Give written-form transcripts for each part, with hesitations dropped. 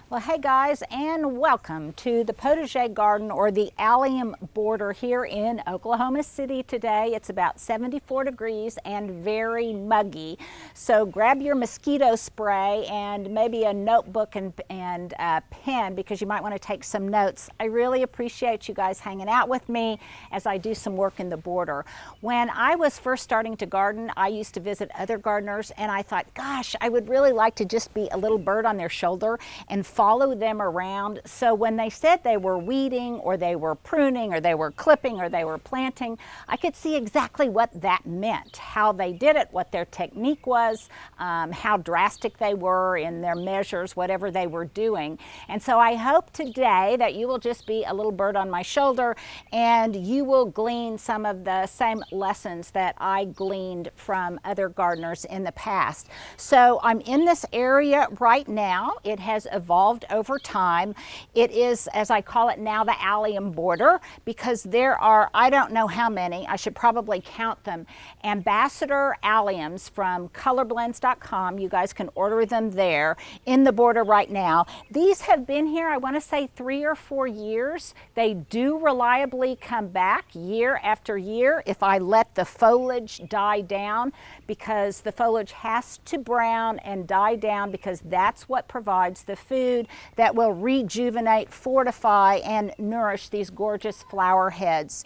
Well, hey guys, and welcome to the Potager Garden, or the Allium Border, here in Oklahoma City today. It's about 74 degrees and very muggy. So grab your mosquito spray and maybe a notebook and a pen, because you might want to take some notes. I really appreciate you guys hanging out with me as I do some work in the border. When I was first starting to garden, I used to visit other gardeners, and I thought, gosh, I would really like to just be a little bird on their shoulder and follow them around. So when they said they were weeding, or they were pruning, or they were clipping, or they were planting, I could see exactly what that meant, how they did it, what their technique was, how drastic they were in their measures, whatever they were doing. And so I hope today that you will just be a little bird on my shoulder, and you will glean some of the same lessons that I gleaned from other gardeners in the past. So I'm in this area right now. It has evolved over time. It is, as I call it now, the Allium Border, because there are, I don't know how many, I should probably count them, ambassador alliums from colorblends.com. You guys can order them there in the border right now. These have been here, I want to say 3 or 4 years. They do reliably come back year after year if I let the foliage die down, because the foliage has to brown and die down, because that's what provides the food that will rejuvenate, fortify, and nourish these gorgeous flower heads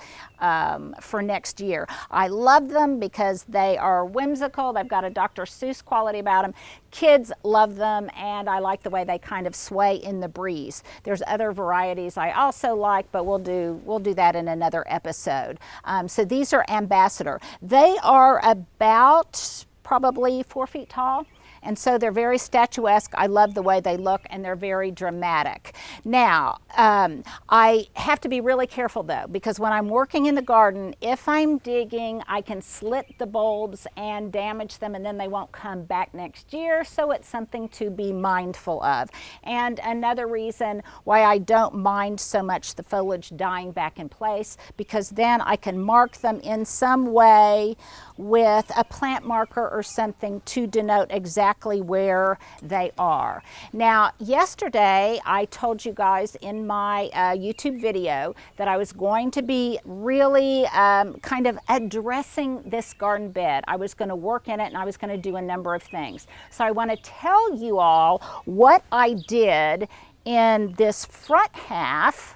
for next year. I love them because they are whimsical. They've got a Dr. Seuss quality about them. Kids love them, and I like the way they kind of sway in the breeze. There's other varieties I also like, but we'll do that in another episode. So these are ambassador. They are about probably 4 feet tall. And so they're very statuesque. I love the way they look, and they're very dramatic. Now, I have to be really careful though, because when I'm working in the garden, if I'm digging, I can slit the bulbs and damage them, and then they won't come back next year. So it's something to be mindful of. And another reason why I don't mind so much the foliage dying back in place, because then I can mark them in some way with a plant marker or something to denote exactly where they are. Now, yesterday I told you guys in my YouTube video that I was going to be really kind of addressing this garden bed. I was going to work in it, and I was going to do a number of things. So I want to tell you all what I did in this front half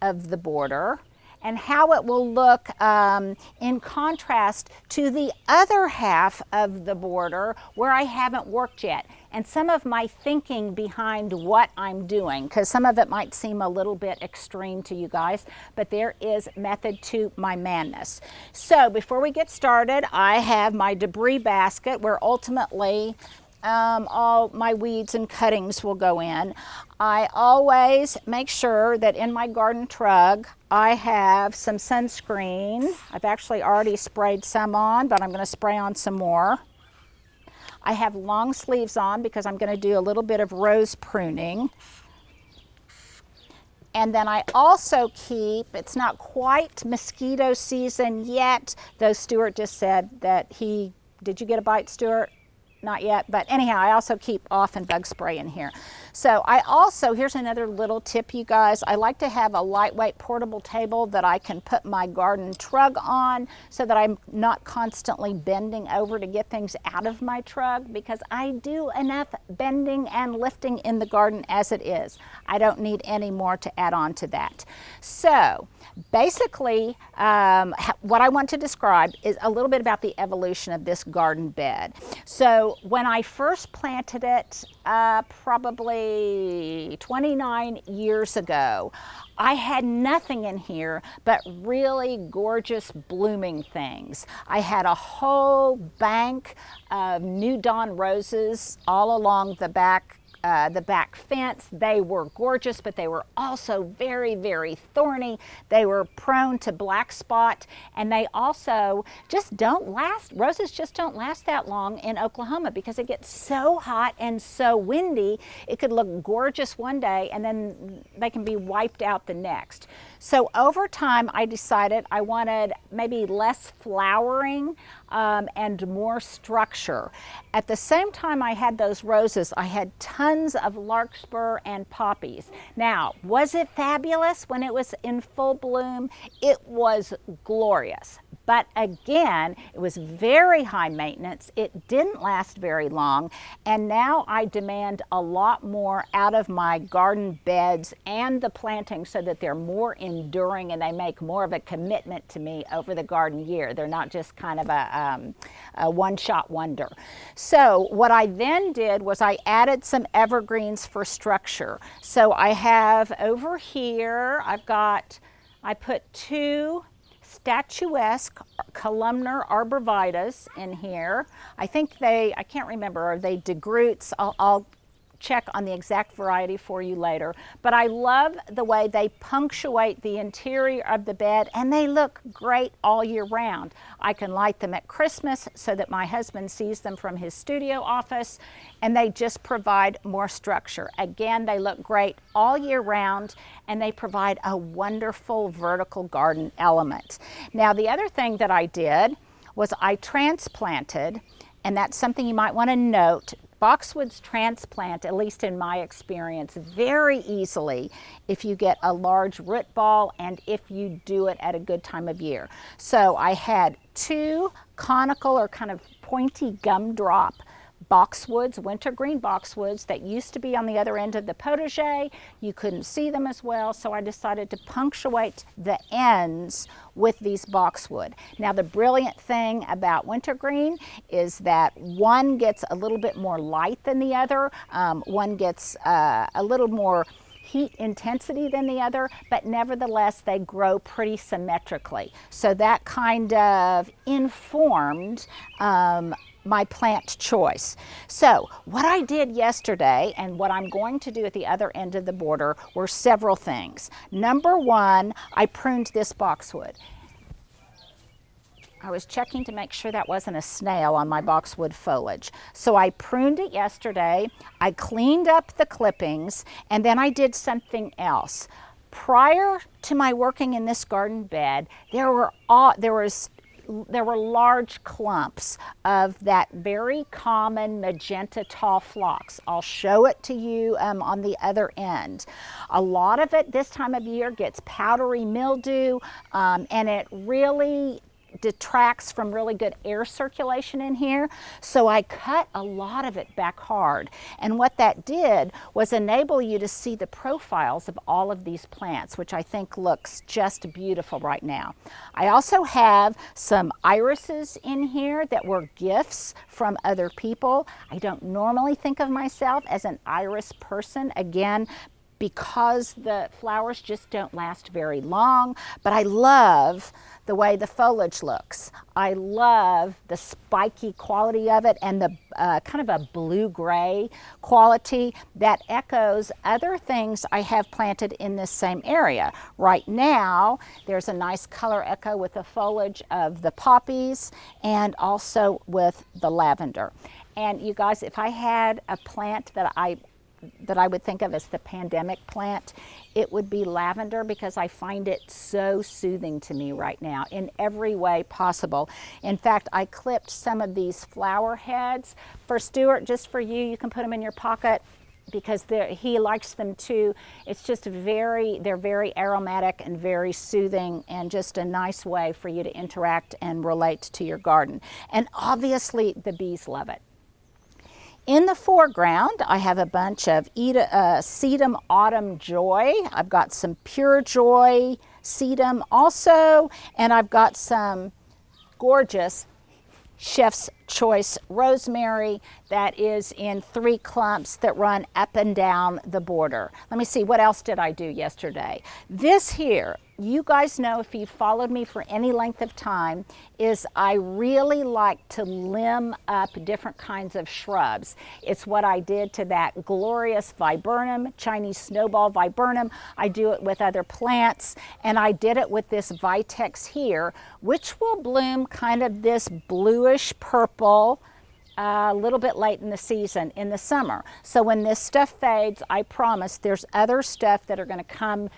of the border, and how it will look in contrast to the other half of the border where I haven't worked yet, and some of my thinking behind what I'm doing, because some of it might seem a little bit extreme to you guys, but there is method to my madness. So before we get started, I have my debris basket where ultimately all my weeds and cuttings will go in. I always make sure that in my garden trug I have some sunscreen. I've actually already sprayed some on, but I'm going to spray on some more. I have long sleeves on because I'm going to do a little bit of rose pruning. And then I also keep, it's not quite mosquito season yet, though Stuart just said that did you get a bite, Stuart? Not yet, but anyhow, I also keep off and bug spray in here. So I also, here's another little tip, you guys. I like to have a lightweight portable table that I can put my garden trug on, so that I'm not constantly bending over to get things out of my trug, because I do enough bending and lifting in the garden as it is. I don't need any more to add on to that. So basically, what I want to describe is a little bit about the evolution of this garden bed. So when I first planted it, probably 29 years ago, I had nothing in here but really gorgeous blooming things. I had a whole bank of New Dawn roses all along the back fence. They were gorgeous, but they were also very, very thorny. They were prone to black spot, and they also just don't last. Roses just don't last that long in Oklahoma because it gets so hot and so windy. It could look gorgeous one day, and then they can be wiped out the next. So over time, I decided I wanted maybe less flowering and more structure. At the same time I had those roses, I had tons tons of larkspur and poppies. Now, was it fabulous when it was in full bloom? It was glorious. But again, it was very high maintenance. It didn't last very long. And now I demand a lot more out of my garden beds and the planting so that they're more enduring and they make more of a commitment to me over the garden year. They're not just kind of a one-shot wonder. So what I then did was I added some evergreens for structure. So I have over here, I put 2 statuesque columnar arborvitaes in here. I think I can't remember, are they degroots? I'll check on the exact variety for you later. But I love the way they punctuate the interior of the bed, and they look great all year round. I can light them at Christmas so that my husband sees them from his studio office, and they just provide more structure. Again, they look great all year round, and they provide a wonderful vertical garden element. Now, the other thing that I did was I transplanted, and that's something you might want to note. Boxwoods transplant, at least in my experience, very easily if you get a large root ball and if you do it at a good time of year. So I had 2 conical or kind of pointy gumdrop boxwoods, wintergreen boxwoods that used to be on the other end of the potager. You couldn't see them as well, so I decided to punctuate the ends with these boxwood. Now, the brilliant thing about wintergreen is that one gets a little bit more light than the other. One gets a little more heat intensity than the other, but nevertheless they grow pretty symmetrically. So that kind of informed my plant choice. So what I did yesterday and what I'm going to do at the other end of the border were several things. Number one, I pruned this boxwood. I was checking to make sure that wasn't a snail on my boxwood foliage. So I pruned it yesterday, I cleaned up the clippings, and then I did something else. Prior to my working in this garden bed, there were large clumps of that very common magenta tall phlox. I'll show it to you on the other end. A lot of it this time of year gets powdery mildew, and it really detracts from really good air circulation in here. So I cut a lot of it back hard. And what that did was enable you to see the profiles of all of these plants, which I think looks just beautiful right now. I also have some irises in here that were gifts from other people. I don't normally think of myself as an iris person, again, because the flowers just don't last very long, but I love the way the foliage looks. I love the spiky quality of it and the kind of a blue-gray quality that echoes other things I have planted in this same area. Right now, there's a nice color echo with the foliage of the poppies and also with the lavender. And you guys, if I had a plant that I would think of as the pandemic plant, it would be lavender, because I find it so soothing to me right now in every way possible. In fact, I clipped some of these flower heads. For Stuart, just for you, you can put them in your pocket because he likes them too. It's just they're very aromatic and very soothing, and just a nice way for you to interact and relate to your garden. And obviously the bees love it. In the foreground, I have a bunch of sedum autumn joy. I've got some pure joy sedum also, and I've got some gorgeous Chef's Choice rosemary that is in 3 clumps that run up and down the border. Let me see, what else did I do yesterday? This here, you guys know if you've followed me for any length of time, is I really like to limb up different kinds of shrubs. It's what I did to that glorious viburnum, Chinese snowball viburnum. I do it with other plants, and I did it with this vitex here, which will bloom kind of this bluish purple a little bit late in the season, in the summer. So when this stuff fades, I promise there's other stuff that are going to come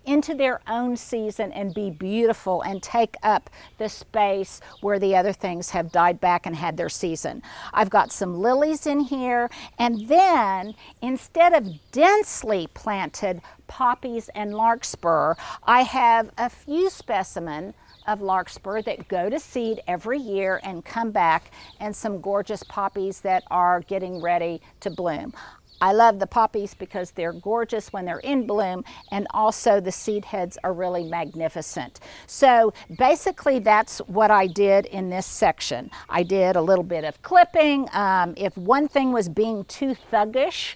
into their own season and be beautiful and take up the space where the other things have died back and had their season. I've got some lilies in here, and then instead of densely planted poppies and larkspur, I have a few specimens of larkspur that go to seed every year and come back, and some gorgeous poppies that are getting ready to bloom. I love the poppies because they're gorgeous when they're in bloom, and also the seed heads are really magnificent. So basically that's what I did in this section. I did a little bit of clipping. If one thing was being too thuggish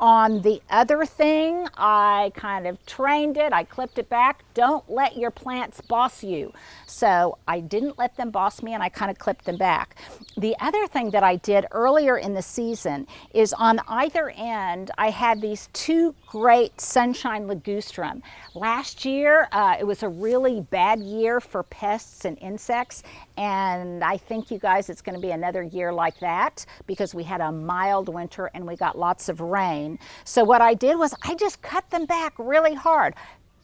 on the other thing, I kind of trained it, I clipped it back. Don't let your plants boss you. So I didn't let them boss me, and I kind of clipped them back. The other thing that I did earlier in the season is on either end, I had these two great sunshine ligustrum. Last year, it was a really bad year for pests and insects, and I think, you guys, it's going to be another year like that because we had a mild winter and we got lots of rain. So what I did was I just cut them back really hard,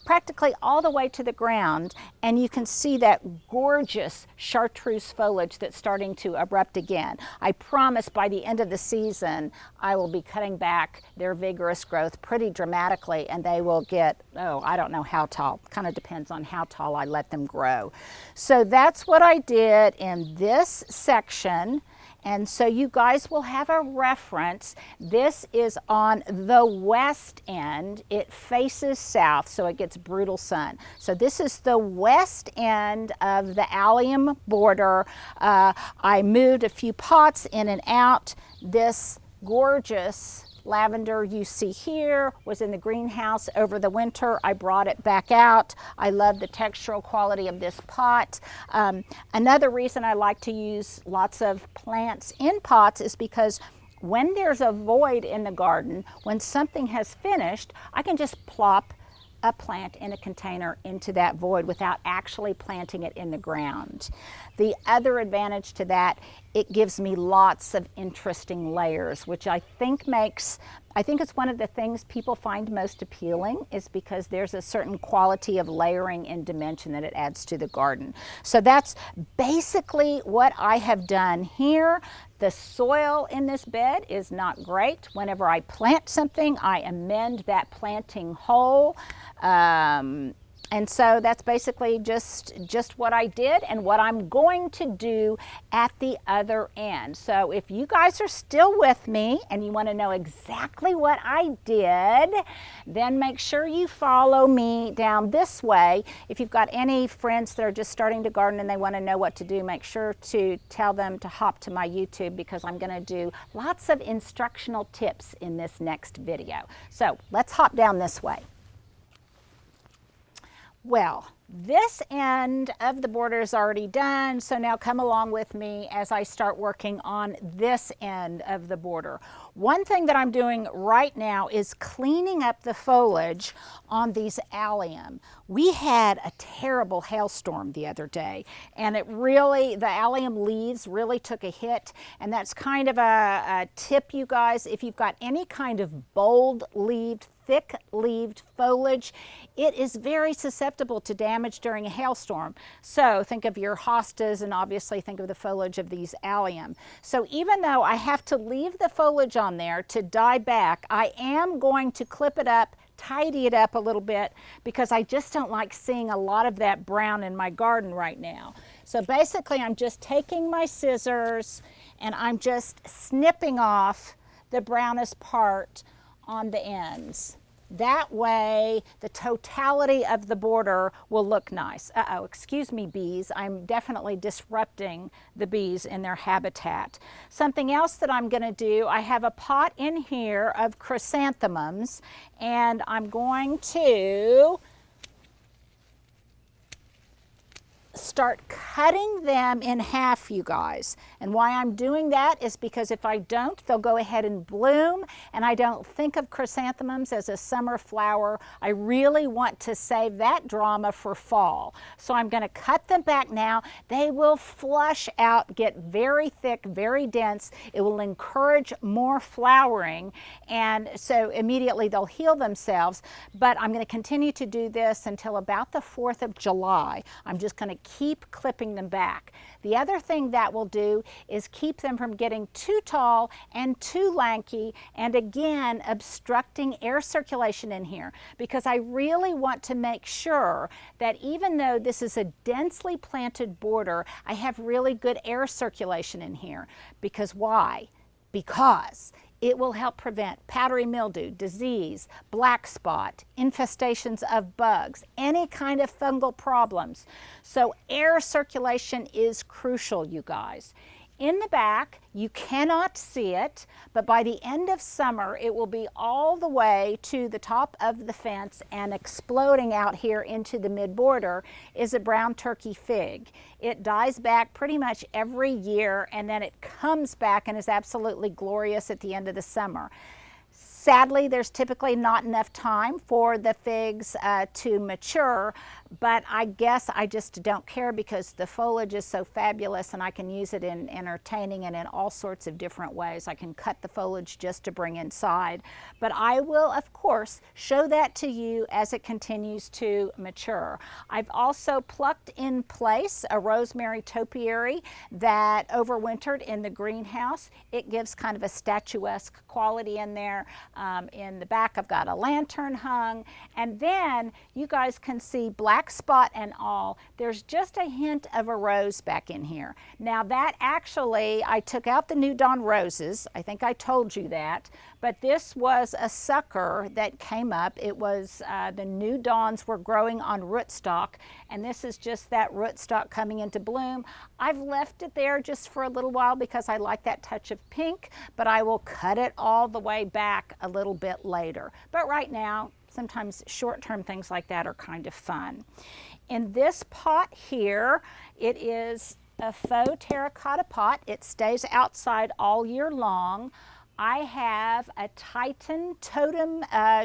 practically all the way to the ground, and you can see that gorgeous chartreuse foliage that's starting to erupt again. I promise by the end of the season I will be cutting back their vigorous growth pretty dramatically, and they will get, oh, I don't know how tall, kind of depends on how tall I let them grow. So that's what I did in this section. And so you guys will have a reference. This is on the west end. It faces south, so it gets brutal sun. So this is the west end of the Allium Border. I moved a few pots in and out. This gorgeous lavender you see here was in the greenhouse over the winter. I brought it back out. I love the textural quality of this pot. Another reason I like to use lots of plants in pots is because when there's a void in the garden, when something has finished, I can just plop a plant in a container into that void without actually planting it in the ground. The other advantage to that, it gives me lots of interesting layers, which I think it's one of the things people find most appealing, is because there's a certain quality of layering and dimension that it adds to the garden. So that's basically what I have done here. The soil in this bed is not great. Whenever I plant something, I amend that planting hole. And so that's basically just what I did and what I'm going to do at the other end. So if you guys are still with me and you want to know exactly what I did, then make sure you follow me down this way. If you've got any friends that are just starting to garden and they want to know what to do, make sure to tell them to hop to my YouTube, because I'm going to do lots of instructional tips in this next video. So let's hop down this way. Well, this end of the border is already done, so now come along with me as I start working on this end of the border. One thing that I'm doing right now is cleaning up the foliage on these allium. We had a terrible hailstorm the other day, and the allium leaves really took a hit, and that's kind of a tip, you guys. If you've got any kind of bold-leaved, thick-leaved foliage, it is very susceptible to damage during a hailstorm. So think of your hostas, and obviously think of the foliage of these allium. So even though I have to leave the foliage on there to die back, I am going to clip it up, tidy it up a little bit, because I just don't like seeing a lot of that brown in my garden right now. So basically I'm just taking my scissors and I'm just snipping off the brownest part on the ends. That way the totality of the border will look nice. Uh-oh, excuse me, bees. I'm definitely disrupting the bees in their habitat. Something else that I'm going to do, I have a pot in here of chrysanthemums, and I'm going to start cutting them in half, you guys. And why I'm doing that is because if I don't, they'll go ahead and bloom, and I don't think of chrysanthemums as a summer flower. I really want to save that drama for fall. So I'm going to cut them back now. They will flush out, get very thick, very dense. It will encourage more flowering, and so immediately they'll heal themselves. But I'm going to continue to do this until about the 4th of July. I'm just going to keep clipping them back. The other thing that will do is keep them from getting too tall and too lanky, and again obstructing air circulation in here, because I really want to make sure that even though this is a densely planted border, I have really good air circulation in here. Because why? Because it will help prevent powdery mildew, disease, black spot, infestations of bugs, any kind of fungal problems. So air circulation is crucial, you guys. In the back, you cannot see it, but by the end of summer, it will be all the way to the top of the fence, and exploding out here into the mid-border is a brown turkey fig. It dies back pretty much every year, and then it comes back and is absolutely glorious at the end of the summer. Sadly, there's typically not enough time for the figs to mature, but I guess I just don't care, because the foliage is so fabulous and I can use it in entertaining and in all sorts of different ways. I can cut the foliage just to bring inside, but I will, of course, show that to you as it continues to mature. I've also plucked in place a Rosemary Topiary that overwintered in the greenhouse. It gives kind of a statuesque quality in there. In the back, I've got a lantern hung, and then you guys can see black spot and all. There's just a hint of a rose back in here. Now that actually, I took out the New Dawn roses. I think I told you that, but this was a sucker that came up. It was the New Dawns were growing on rootstock, and this is just that rootstock coming into bloom. I've left it there just for a little while because I like that touch of pink, but I will cut it all the way back a little bit later. But right now, sometimes short-term things like that are kind of fun. In this pot here, it is a faux terracotta pot. It stays outside all year long. I have a Titan Totem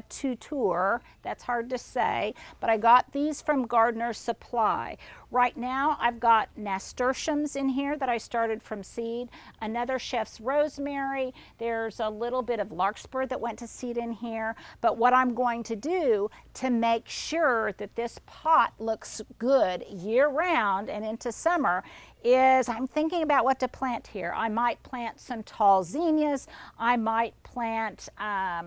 Tutor. That's hard to say, but I got these from Gardener's Supply. Right now, I've got nasturtiums in here that I started from seed, another chef's rosemary. There's a little bit of larkspur that went to seed in here. But what I'm going to do to make sure that this pot looks good year-round and into summer is I'm thinking about what to plant here. I might plant some tall zinnias. I might plant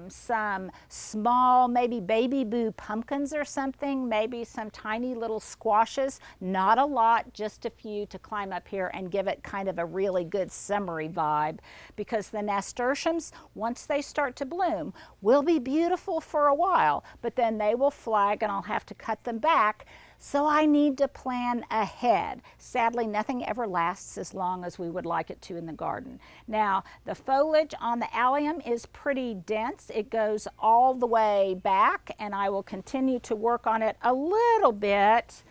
some small, maybe baby boo pumpkins or something, maybe some tiny little squashes. Not a lot, just a few to climb up here and give it kind of a really good summery vibe, because the nasturtiums, once they start to bloom, will be beautiful for a while, but then they will flag and I'll have to cut them back. So I need to plan ahead. Sadly, nothing ever lasts as long as we would like it to in the garden. Now, the foliage on the allium is pretty dense. It goes all the way back, and I will continue to work on it a little bit.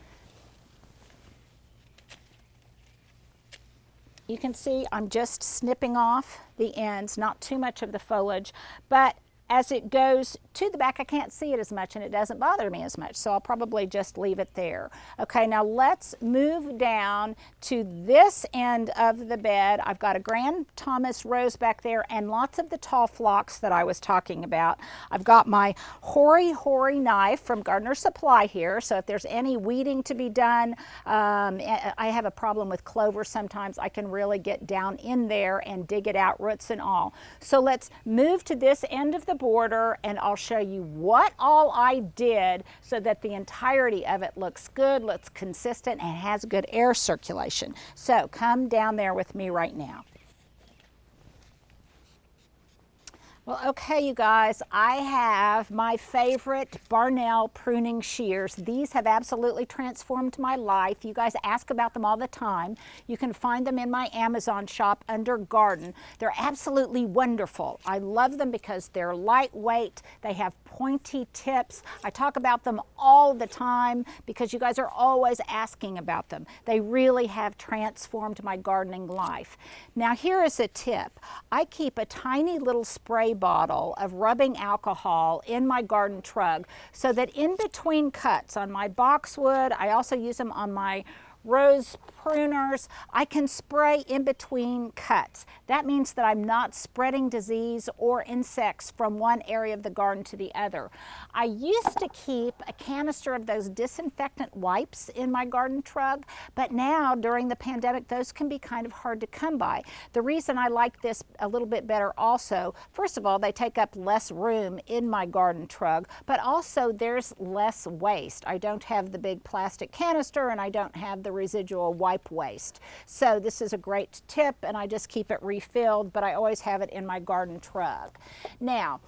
You can see I'm just snipping off the ends, not too much of the foliage, but as it goes to the back, I can't see it as much, and it doesn't bother me as much, so I'll probably just leave it there. Okay, now let's move down to this end of the bed. I've got a Grand Thomas rose back there and lots of the tall phlox that I was talking about. I've got my hoary knife from Gardener's Supply here, so if there's any weeding to be done, I have a problem with clover sometimes. I can really get down in there and dig it out, roots and all. So let's move to this end of the border, and I'll show you what all I did so that the entirety of it looks good, looks consistent, and has good air circulation. So come down there with me right now. Well, okay, you guys, I have my favorite Barnell pruning shears. These have absolutely transformed my life. You guys ask about them all the time. You can find them in my Amazon shop under Garden. They're absolutely wonderful. I love them because they're lightweight. They have pointy tips. I talk about them all the time because you guys are always asking about them. They really have transformed my gardening life. Now, here is a tip. I keep a tiny little spray bottle of rubbing alcohol in my garden truck so that in between cuts on my boxwood, I also use them on my rose pruners, I can spray in between cuts. That means that I'm not spreading disease or insects from one area of the garden to the other. I used to keep a canister of those disinfectant wipes in my garden truck, but now during the pandemic, those can be kind of hard to come by. The reason I like this a little bit better also, first of all, they take up less room in my garden truck, but also there's less waste. I don't have the big plastic canister and I don't have the residual wipe waste. So this is a great tip, and I just keep it refilled, but I always have it in my garden truck. Now,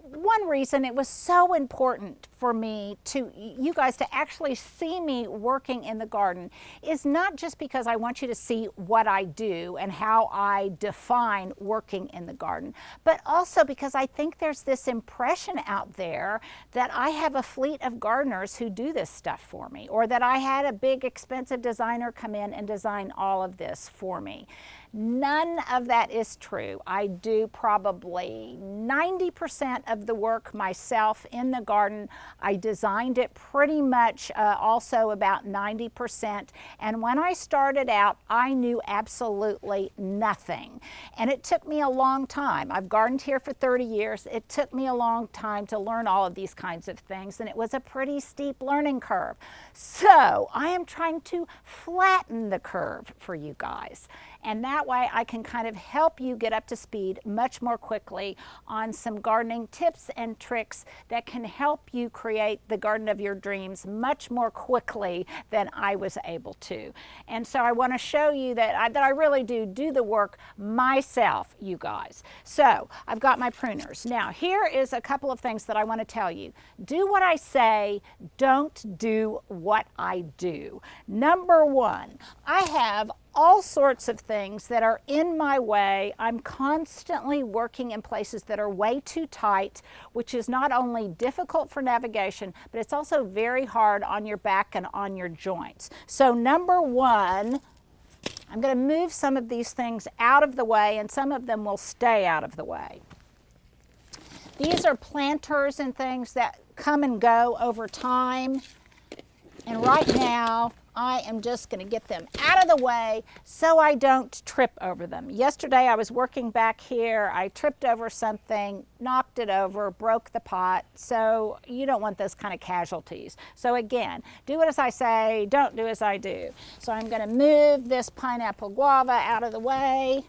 one reason it was so important for me to you guys to actually see me working in the garden is not just because I want you to see what I do and how I define working in the garden, but also because I think there's this impression out there that I have a fleet of gardeners who do this stuff for me, or that I had a big expensive designer come in and design all of this for me. None of that is true. I do probably 90% of the work myself in the garden. I designed it pretty much also about 90%. And when I started out, I knew absolutely nothing. And it took me a long time. I've gardened here for 30 years. It took me a long time to learn all of these kinds of things, and it was a pretty steep learning curve. So I am trying to flatten the curve for you guys. And that way I can kind of help you get up to speed much more quickly on some gardening tips and tricks that can help you create the garden of your dreams much more quickly than I was able to. And so I want to show you that I really do the work myself, you guys. So I've got my pruners. Now here is a couple of things that I want to tell you. Do what I say, don't do what I do. Number one, I have all sorts of things that are in my way. I'm constantly working in places that are way too tight, which is not only difficult for navigation, but it's also very hard on your back and on your joints. So number one, I'm going to move some of these things out of the way, and some of them will stay out of the way. These are planters and things that come and go over time. And right now, I am just going to get them out of the way so I don't trip over them. Yesterday I was working back here, I tripped over something, knocked it over, broke the pot, so you don't want those kind of casualties. So again, do as I say, don't do as I do. So I'm going to move this pineapple guava out of the way.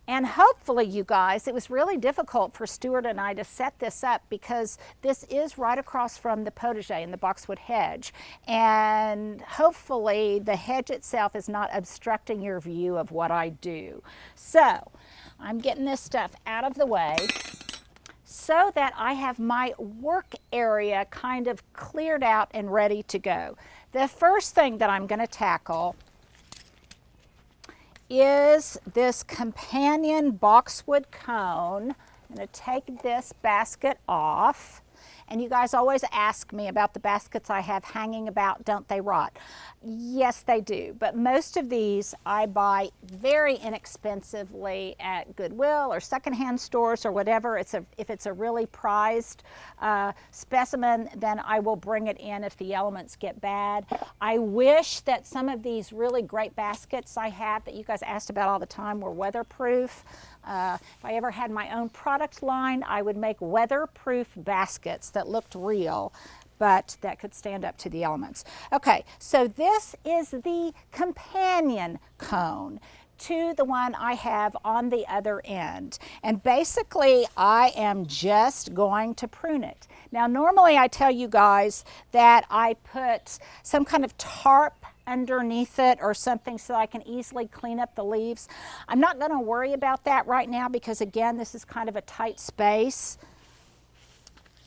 And hopefully, you guys, it was really difficult for Stuart and I to set this up because this is right across from the potager and the boxwood hedge. And hopefully the hedge itself is not obstructing your view of what I do. So I'm getting this stuff out of the way so that I have my work area kind of cleared out and ready to go. The first thing that I'm going to tackle is this companion boxwood cone. I'm going to take this basket off. And you guys always ask me about the baskets I have hanging about, don't they rot? Yes, they do. But most of these I buy very inexpensively at Goodwill or secondhand stores or whatever. If it's a really prized specimen, then I will bring it in if the elements get bad. I wish that some of these really great baskets I have that you guys asked about all the time were weatherproof. If I ever had my own product line, I would make weatherproof baskets that looked real, but that could stand up to the elements. Okay, so this is the companion cone to the one I have on the other end. And basically, I am just going to prune it. Now, normally I tell you guys that I put some kind of tarp underneath it or something so I can easily clean up the leaves. I'm not going to worry about that right now because, again, this is kind of a tight space.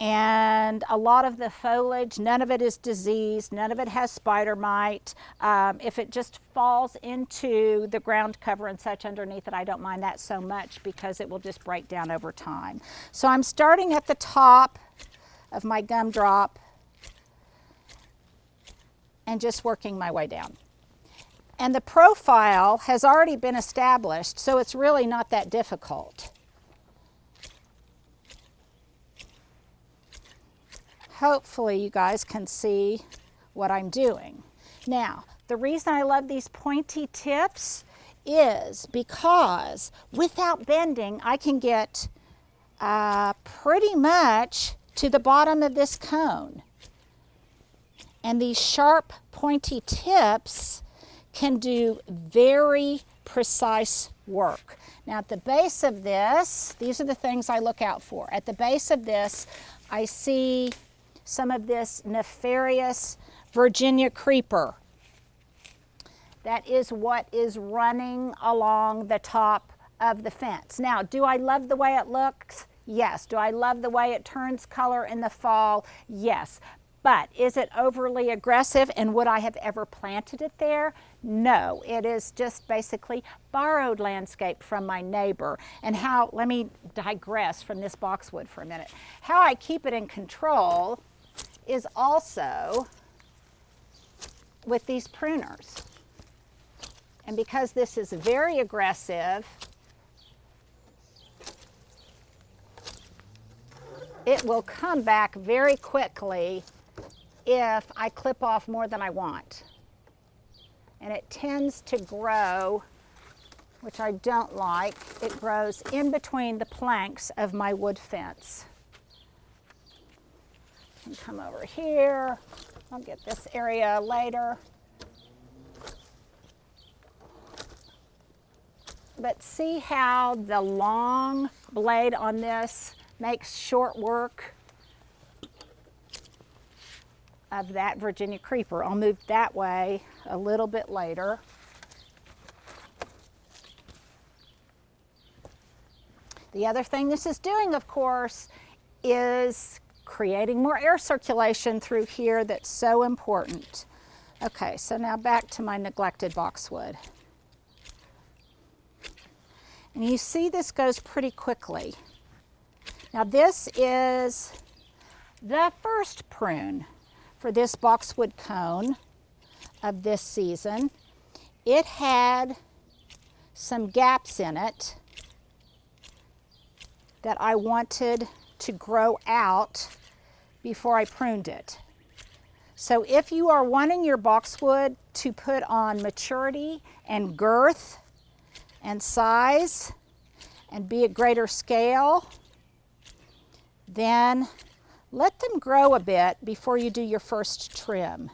And a lot of the foliage, none of it is diseased, none of it has spider mite. If it just falls into the ground cover and such underneath it, I don't mind that so much because it will just break down over time. So I'm starting at the top of my gumdrop and just working my way down. And the profile has already been established, so it's really not that difficult. Hopefully you guys can see what I'm doing. Now, the reason I love these pointy tips is because without bending, I can get pretty much to the bottom of this cone. And these sharp, pointy tips can do very precise work. Now, at the base of this, these are the things I look out for. At the base of this, I see some of this nefarious Virginia creeper. That is what is running along the top of the fence. Now, do I love the way it looks? Yes. Do I love the way it turns color in the fall? Yes. But is it overly aggressive, and would I have ever planted it there? No, it is just basically borrowed landscape from my neighbor. And how, let me digress from this boxwood for a minute. How I keep it in control is also with these pruners. And because this is very aggressive, it will come back very quickly if I clip off more than I want. And it tends to grow, which I don't like, it grows in between the planks of my wood fence. And come over here. I'll get this area later. But see how the long blade on this makes short work of that Virginia creeper. I'll move that way a little bit later. The other thing this is doing, of course, is creating more air circulation through here that's so important. Okay, so now back to my neglected boxwood. And you see this goes pretty quickly. Now this is the first prune for this boxwood cone of this season. It had some gaps in it that I wanted to grow out before I pruned it. So if you are wanting your boxwood to put on maturity and girth and size and be a greater scale, then let them grow a bit before you do your first trim.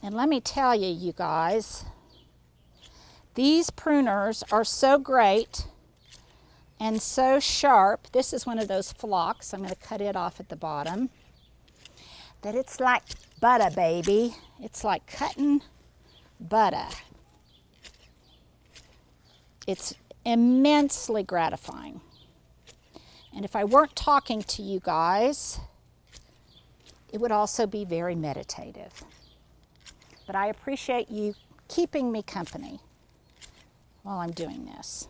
And let me tell you, you guys, these pruners are so great and so sharp. This is one of those Phlox. I'm going to cut it off at the bottom. That it's like butter, baby. It's like cutting butter. It's immensely gratifying. And if I weren't talking to you guys, it would also be very meditative. But I appreciate you keeping me company while I'm doing this.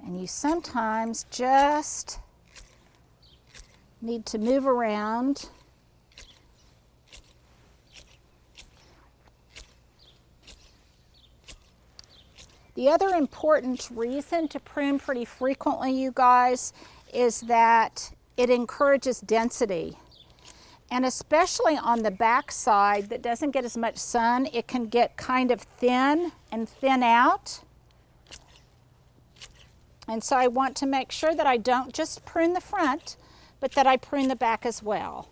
And you sometimes just need to move around The other important reason to prune pretty frequently, you guys, is that it encourages density. And especially on the back side that doesn't get as much sun, it can get kind of thin and thin out. And so I want to make sure that I don't just prune the front, but that I prune the back as well.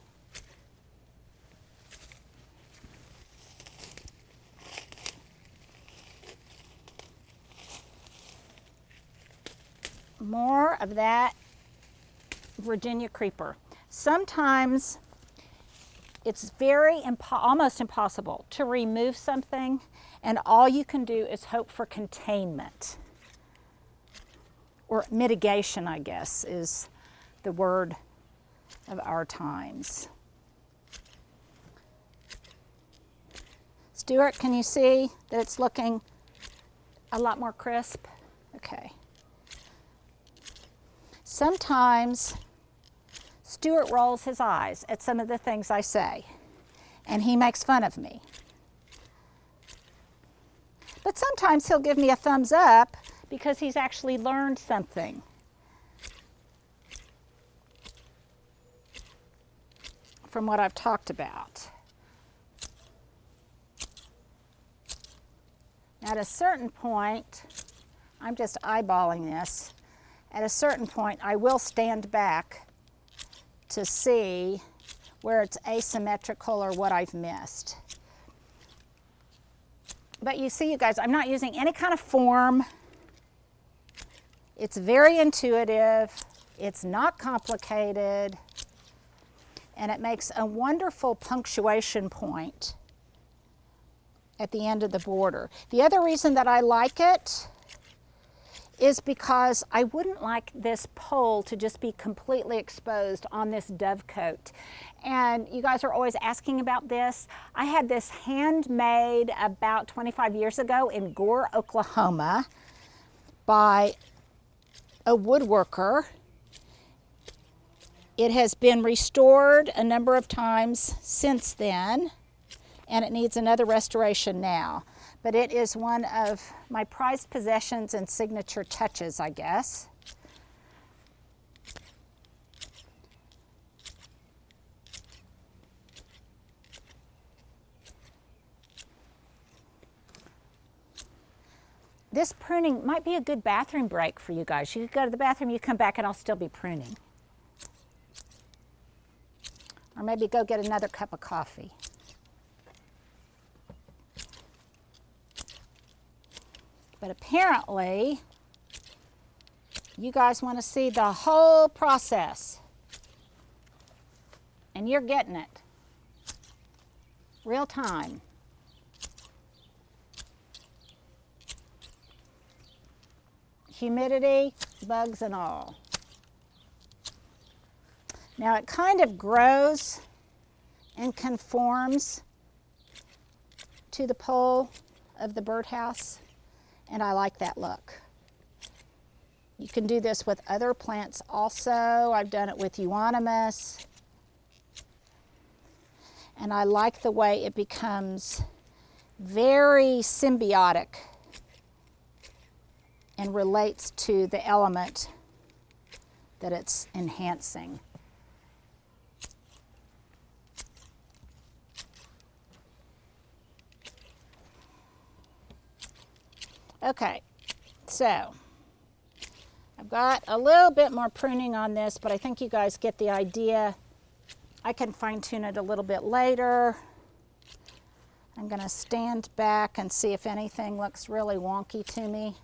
more of that Virginia creeper. Sometimes it's almost impossible to remove something, and all you can do is hope for containment, or mitigation, I guess, is the word of our times. Stuart, can you see that it's looking a lot more crisp? Okay. Sometimes Stuart rolls his eyes at some of the things I say, and he makes fun of me. But sometimes he'll give me a thumbs up because he's actually learned something. From what I've talked about. At a certain point, I'm just eyeballing this, at a certain point I will stand back to see where it's asymmetrical or what I've missed. But you see, you guys, I'm not using any kind of form. It's very intuitive, it's not complicated, and it makes a wonderful punctuation point at the end of the border. The other reason that I like it is because I wouldn't like this pole to just be completely exposed on this dovecote. And you guys are always asking about this. I had this handmade about 25 years ago in Gore, Oklahoma by a woodworker. It has been restored a number of times since then, and it needs another restoration now. But it is one of my prized possessions and signature touches, I guess. This pruning might be a good bathroom break for you guys. You go to the bathroom, you come back, and I'll still be pruning. Or maybe go get another cup of coffee. But apparently, you guys want to see the whole process. And you're getting it. Real time. Humidity, bugs and all. Now it kind of grows and conforms to the pole of the birdhouse, and I like that look. You can do this with other plants also. I've done it with euonymus. And I like the way it becomes very symbiotic and relates to the element that it's enhancing. Okay, so I've got a little bit more pruning on this, but I think you guys get the idea. I can fine tune it a little bit later. I'm going to stand back and see if anything looks really wonky to me.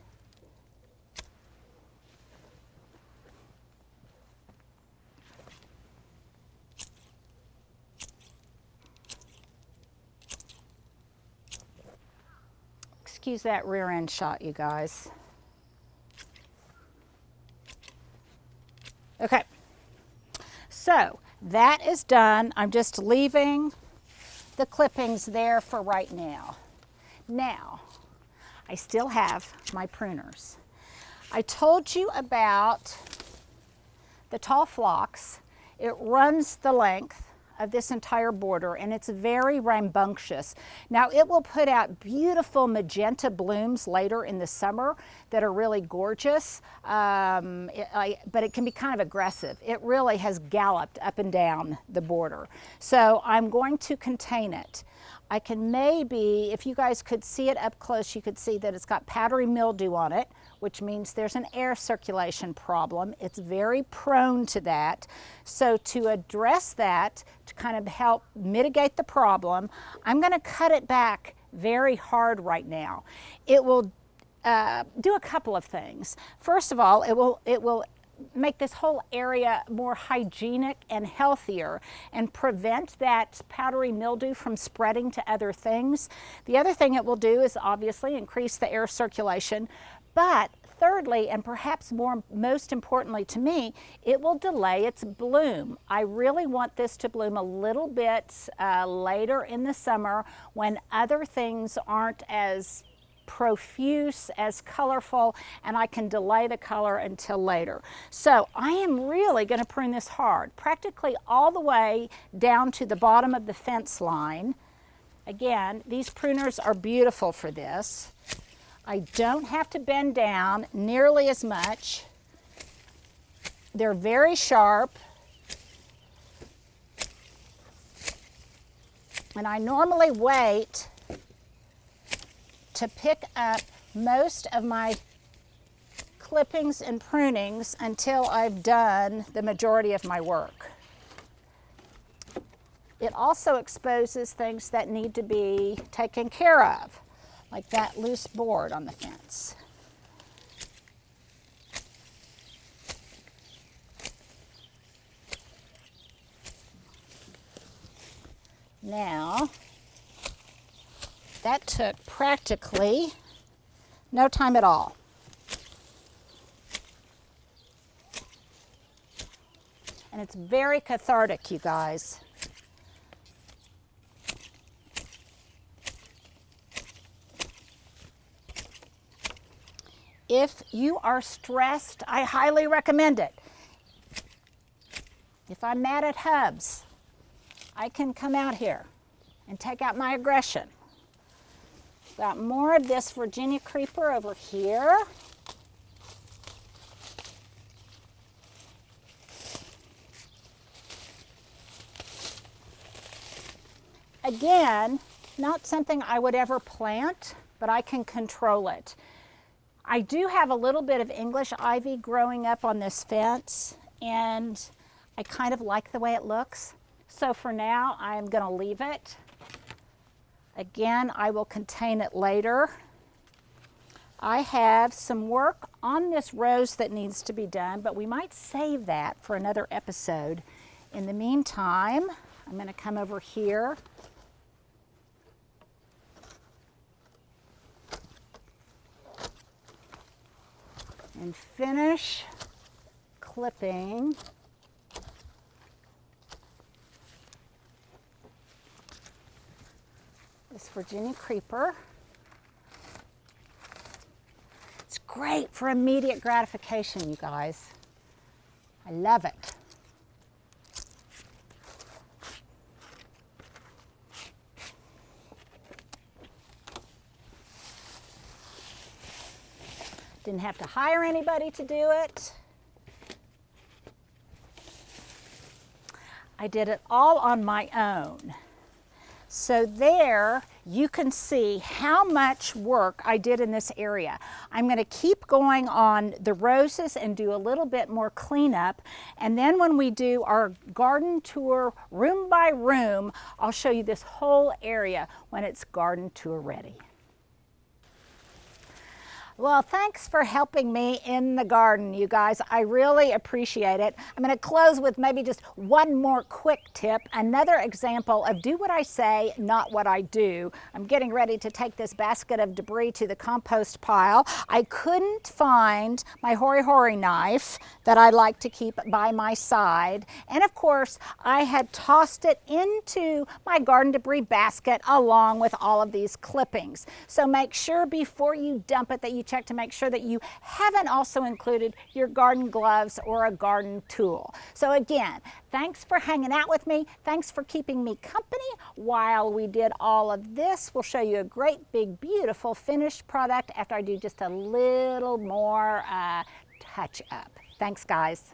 Excuse that rear end shot, you guys. Okay, so that is done. I'm just leaving the clippings there for right now. Now, I still have my pruners. I told you about the tall phlox. It runs the length of this entire border, and it's very rambunctious. Now it will put out beautiful magenta blooms later in the summer that are really gorgeous, but it can be kind of aggressive. It really has galloped up and down the border. So I'm going to contain it. I can maybe, if you guys could see it up close, you could see that it's got powdery mildew on it, which means there's an air circulation problem. It's very prone to that. So to address that, to kind of help mitigate the problem, I'm going to cut it back very hard right now. It will do a couple of things. First of all, it will make this whole area more hygienic and healthier and prevent that powdery mildew from spreading to other things. The other thing it will do is obviously increase the air circulation, but thirdly, and perhaps most importantly to me, it will delay its bloom. I really want this to bloom a little bit later in the summer when other things aren't as profuse, as colorful, and I can delay the color until later. So I am really going to prune this hard, practically all the way down to the bottom of the fence line. Again, these pruners are beautiful for this. I don't have to bend down nearly as much. They're very sharp. And I normally wait to pick up most of my clippings and prunings until I've done the majority of my work. It also exposes things that need to be taken care of, like that loose board on the fence. Now, that took practically no time at all. And it's very cathartic, you guys. If you are stressed, I highly recommend it. If I'm mad at hubs, I can come out here and take out my aggression. Got more of this Virginia creeper over here. Again, not something I would ever plant, but I can control it. I do have a little bit of English ivy growing up on this fence, and I kind of like the way it looks. So for now, I'm going to leave it. Again, I will contain it later. I have some work on this rose that needs to be done, but we might save that for another episode. In the meantime, I'm going to come over here and finish clipping this Virginia creeper. It's great for immediate gratification, you guys. I love it. Didn't have to hire anybody to do it. I did it all on my own. So there you can see how much work I did in this area. I'm going to keep going on the roses and do a little bit more cleanup. And then when we do our garden tour room by room, I'll show you this whole area when it's garden tour ready. Well, thanks for helping me in the garden, you guys. I really appreciate it. I'm going to close with maybe just one more quick tip, another example of do what I say, not what I do. I'm getting ready to take this basket of debris to the compost pile. I couldn't find my hori-hori knife that I like to keep by my side. And of course, I had tossed it into my garden debris basket along with all of these clippings. So make sure before you dump it that you check to make sure that you haven't also included your garden gloves or a garden tool. So again, thanks for hanging out with me. Thanks for keeping me company while we did all of this. We'll show you a great, big, beautiful finished product after I do just a little more touch up. Thanks, guys.